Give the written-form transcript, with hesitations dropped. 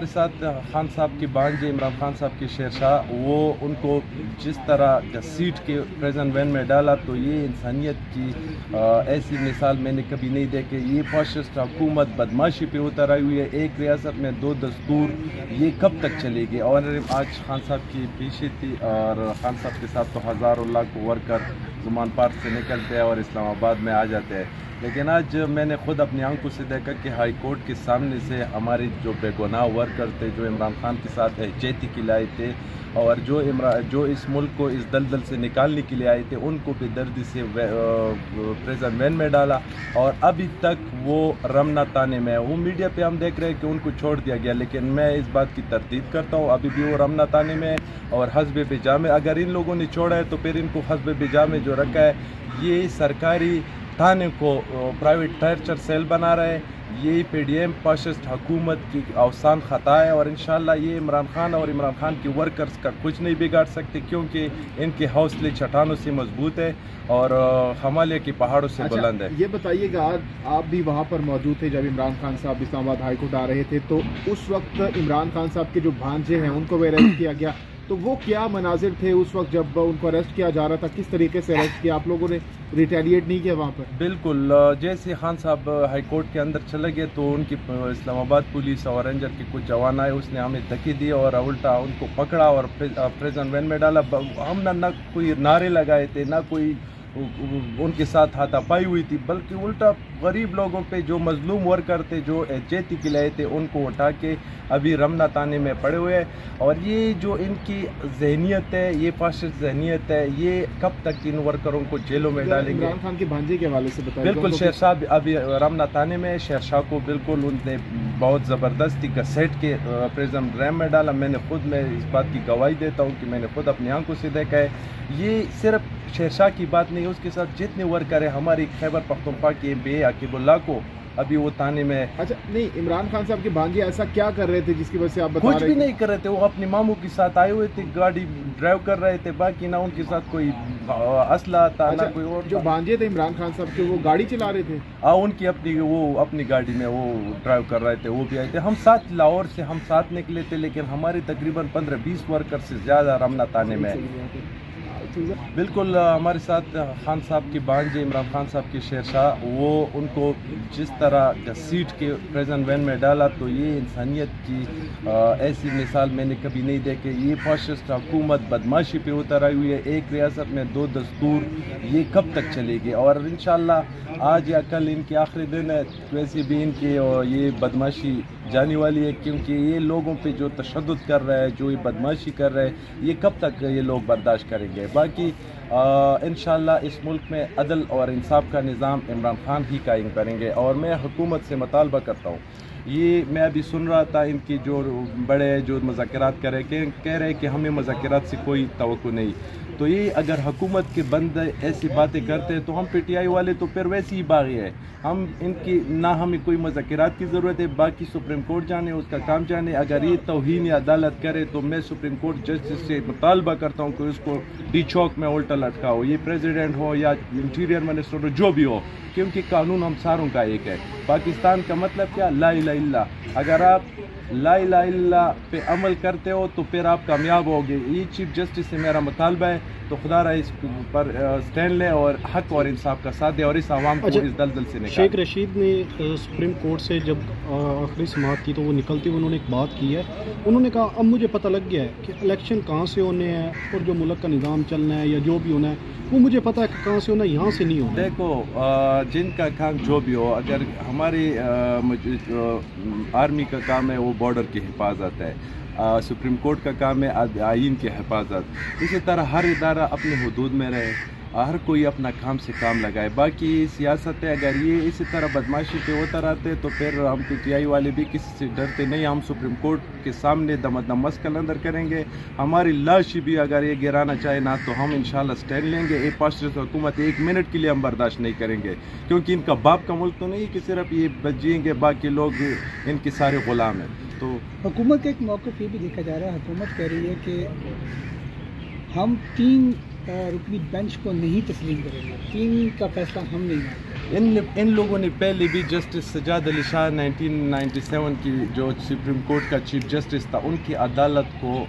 हमारे साथ खान साहब की भांजे इमरान खान साहब की शेरशाह, वो उनको जिस तरह सीट के प्रेजेंट वैन में डाला, तो ये इंसानियत की ऐसी मिसाल मैंने कभी नहीं देखी। ये फाशिस्ट हुकूमत बदमाशी पे उतर आई हुई है। एक रियासत में दो दस्तूर, ये कब तक चलेगी? और आज खान साहब की पीछे थी, और खान साहब के साथ तो हज़ारों लाख वर्कर जुमान पार्क से निकलते हैं और इस्लामाबाद में आ जाते हैं। लेकिन आज मैंने खुद अपनी आंखों से देखा कि हाई कोर्ट के सामने से हमारे जो बेगुनाह वर्कर थे, जो इमरान खान के साथ एहतियाती के लिए आए थे और जो इस मुल्क को इस दलदल से निकालने के लिए आए थे, उनको बेदर्दी से प्रेजेंट वैन में डाला और अभी तक वो रमना ताने में है। वो मीडिया पे हम देख रहे हैं कि उनको छोड़ दिया गया, लेकिन मैं इस बात की तरदीद करता हूँ, अभी भी वो रमना ताने में है। और हस्ब बिजामे, अगर इन लोगों ने छोड़ा है तो फिर इनको हस्ब बिजामे जो रखा है, ये सरकारी थाने को प्राइवेट टॉर्चर सेल बना रहे हैं। यही PDM फाशिस्ट हुकूमत की अवसान ख़ता है, और इंशाल्लाह ये इमरान खान और इमरान खान के वर्कर्स का कुछ नहीं बिगाड़ सकते, क्योंकि इनके हौसले चट्टानों से मजबूत है और हिमालय के पहाड़ों से बुलंद है। ये बताइएगा, आज आप भी वहाँ पर मौजूद थे जब इमरान खान साहब इस्लामाबाद हाई कोर्ट आ रहे थे, तो उस वक्त इमरान खान साहब के जो भांजे हैं उनको भी अरेस्ट किया गया, तो वो क्या मनाजिर थे उस वक्त जब उनको अरेस्ट किया जा रहा था? किस तरीके से अरेस्ट किया? आप लोगों ने रिटेलिएट नहीं किया वहाँ पर? बिल्कुल, जैसे खान साहब हाई कोर्ट के अंदर चले गए तो उनकी इस्लामाबाद पुलिस और रेंजर के कुछ जवान आए, उसने हमें धक्के दिए और उल्टा उनको पकड़ा और प्रेजेंट वैन में डाला। हम ना कोई नारे लगाए थे, ना कोई उनके साथ हाथापाई हुई थी, बल्कि उल्टा गरीब लोगों पे, जो मजलूम वर्कर थे, जो एहतियाती के लिए थे, उनको उठा के अभी रमना ताने में पड़े हुए हैं। और ये जो इनकी जहनीत है, ये फाशिस्ट जहनीत है, ये कब तक इन वर्करों को जेलों में डालेंगे? इमरान खान के भांजे के हवाले से बताइए। बिल्कुल, शेरशाह अभी रमना ताने में। शेरशाह को बिल्कुल उनने बहुत ज़बरदस्ती घसीट के प्रेजेंट वैन में डाला। मैं इस बात की गवाही देता हूँ कि मैंने खुद अपनी आंखों से देखा है। ये सिर्फ शेरशाह की बात नहीं, उसके साथ जितने वर्कर है हमारी खैबर पख्तूनख्वा के बे अकीबुल्लाह को अभी वो ताने में। अच्छा, नहीं, इमरान खान साहब के भांजे ऐसा क्या कर रहे थे जिसकी वजह से आप बता रहे हैं? कुछ भी नहीं कर रहे थे, वो अपने मामू के साथ आए हुए थे, गाड़ी ड्राइव कर रहे थे, बाकी ना उनके साथ कोई असला था। अच्छा, ना कोई और। जो भांजे थे इमरान खान साहब के, वो गाड़ी चला रहे थे? उनकी अपनी गाड़ी में वो ड्राइव कर रहे थे, वो भी आए थे। हम साथ लाहौर से हम साथ निकले थे, लेकिन हमारे तकरीबन 15-20 वर्कर से ज़्यादा रमना ताने में है। बिल्कुल, हमारे साथ खान साहब की भांजे इमरान खान साहब की शेरशाह, वो उनको जिस तरह सीट के प्रेजेंट वैन में डाला, तो ये इंसानियत की ऐसी मिसाल मैंने कभी नहीं देखी। ये फाशिस्ट हुकूमत बदमाशी पे उतर आई हुई है। एक रियासत में दो दस्तूर, ये कब तक चलेगी? और इंशाल्लाह आज या कल इनके आखिरी दिन है, वैसे भी इनकी ये बदमाशी जाने वाली है, क्योंकि ये लोगों पे जो तशद्दुद कर रहा है, जो ये बदमाशी कर रहे हैं, ये कब तक ये लोग बर्दाश्त करेंगे? बाकी इंशाल्लाह इस मुल्क में अदल और इंसाफ का निज़ाम इमरान खान ही कायम करेंगे। और मैं हुकूमत से मुतालबा करता हूँ, ये मैं अभी सुन रहा था, इनकी जो बड़े जो मुज़ाकरात कह रहे हैं कि हमें मुज़ाकरात से कोई तवक्को नहीं। तो ये अगर हुकूमत के बंदे ऐसी बातें करते हैं, तो हम PTI वाले तो फिर वैसे ही बागी है। हम इनकी ना हमें कोई मुज़ाकरात की ज़रूरत है, बाकी सुप्रीम कोर्ट जाने, उसका काम जाने। अगर ये तौहीन अदालत करे तो मैं सुप्रीम कोर्ट जस्टिस से मुतालबा करता हूँ कि उसको डी चौक में उल्टा लटकाओ, ये प्रेसिडेंट हो या इंटीरियर मिनिस्टर हो, जो भी हो, क्योंकि कानून हम सारों का एक है। पाकिस्तान का मतलब क्या? ला इलाहा इल्लल्लाह। अगर आप ला इलाहा इल्लल्लाह पे अमल करते हो तो फिर आप कामयाब होगे। ये चीफ जस्टिस से मेरा मुतालबा है, तो खुदा रहा इस पर स्टैंड ले और हक और इंसाफ का साथ दे और इस आवाम को इस दलदल से निकाले। शेख रशीद ने सुप्रीम कोर्ट से जब आखिरी समाअत की, तो वो निकलते हुए उन्होंने एक बात की है। उन्होंने कहा, अब मुझे पता लग गया है कि इलेक्शन कहाँ से होने हैं और जो मुल्क का निज़ाम चलना है या जो भी होना है, वो मुझे पता है कि कहाँ से होना है, यहाँ से नहीं होना। देखो, जिनका काम जो भी हो, अगर हमारी आर्मी का काम है वो बॉर्डर की हिफाजत है, सुप्रीम कोर्ट का काम है आइन की हिफाजत। इसी तरह हर इदारा अपने हुदूद में रहे, हर कोई अपना काम से काम लगाए। बाकी सियासत है, अगर ये इसी तरह बदमाशी पे उतर आते तो फिर हम PTI वाले भी किसी से डरते नहीं। हम सुप्रीम कोर्ट के सामने दम मस्कल अंदर करेंगे। हमारी लाश भी अगर ये गिराना चाहे ना, तो हम इंशाल्लाह स्टैंड लेंगे। एक फाशिस्ट हुकूमत 1 मिनट के लिए हम बर्दाश्त नहीं करेंगे, क्योंकि इनका बाप का मुल्क तो नहीं कि सिर्फ ये बचेंगे, बाकी लोग इनके सारे गुलाम हैं। तो हुकूमत का एक मौक़िफ़ ये भी देखा जा रहा है, हुकूमत कह रही है कि हम 3 رکنی بینچ کو نہیں تسلیم کریں گے، ٹیم کا فیصلہ ہم نہیں مانتے۔ ان لوگوں نے پہلے بھی جسٹس سجاد علی شاہ 1997 کی جو سپریم کورٹ کا چیف جسٹس تھا، ان کی عدالت کو